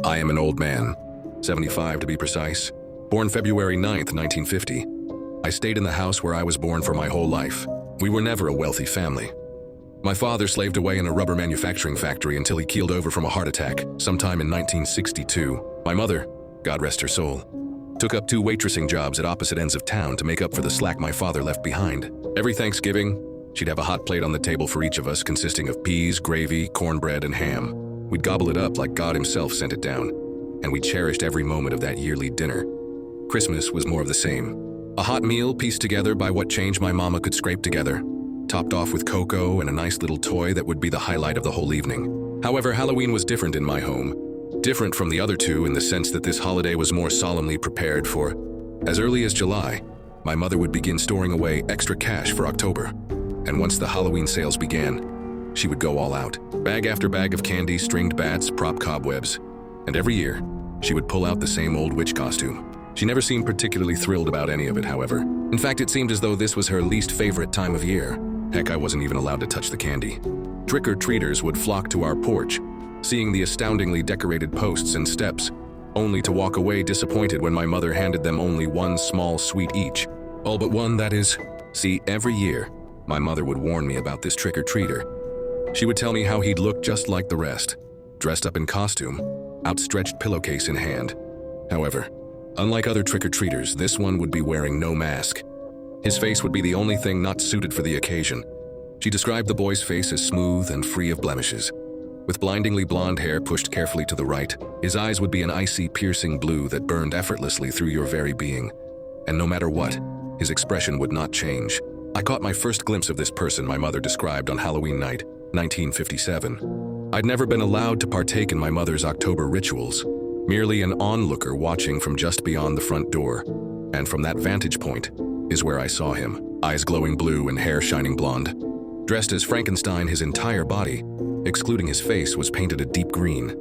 I am an old man, 75 to be precise, born February 9th, 1950. I stayed in the house where I was born for my whole life. We were never a wealthy family. My father slaved away in a rubber manufacturing factory until he keeled over from a heart attack sometime in 1962. My mother, God rest her soul, took up 2 waitressing jobs at opposite ends of town to make up for the slack my father left behind. Every Thanksgiving, she'd have a hot plate on the table for each of us consisting of peas, gravy, cornbread, and ham. We'd gobble it up like God himself sent it down, and we cherished every moment of that yearly dinner. Christmas was more of the same. A hot meal pieced together by what change my mama could scrape together, topped off with cocoa and a nice little toy that would be the highlight of the whole evening. However, Halloween was different in my home. Different from the other two in the sense that this holiday was more solemnly prepared for. As early as July, my mother would begin storing away extra cash for October. And once the Halloween sales began, she would go all out. Bag after bag of candy, stringed bats, prop cobwebs. And every year, she would pull out the same old witch costume. She never seemed particularly thrilled about any of it, however. In fact, it seemed as though this was her least favorite time of year. Heck, I wasn't even allowed to touch the candy. Trick-or-treaters would flock to our porch, seeing the astoundingly decorated posts and steps, only to walk away disappointed when my mother handed them only one small sweet each. All but one, that is. See, every year, my mother would warn me about this trick-or-treater. She would tell me how he'd look just like the rest, dressed up in costume, outstretched pillowcase in hand. However, unlike other trick-or-treaters, this one would be wearing no mask. His face would be the only thing not suited for the occasion. She described the boy's face as smooth and free of blemishes. With blindingly blonde hair pushed carefully to the right, his eyes would be an icy, piercing blue that burned effortlessly through your very being. And no matter what, his expression would not change. I caught my first glimpse of this person my mother described on Halloween night, 1957. I'd never been allowed to partake in my mother's October rituals, merely an onlooker watching from just beyond the front door. And from that vantage point is where I saw him, eyes glowing blue and hair shining blonde. Dressed as Frankenstein, his entire body, excluding his face, was painted a deep green.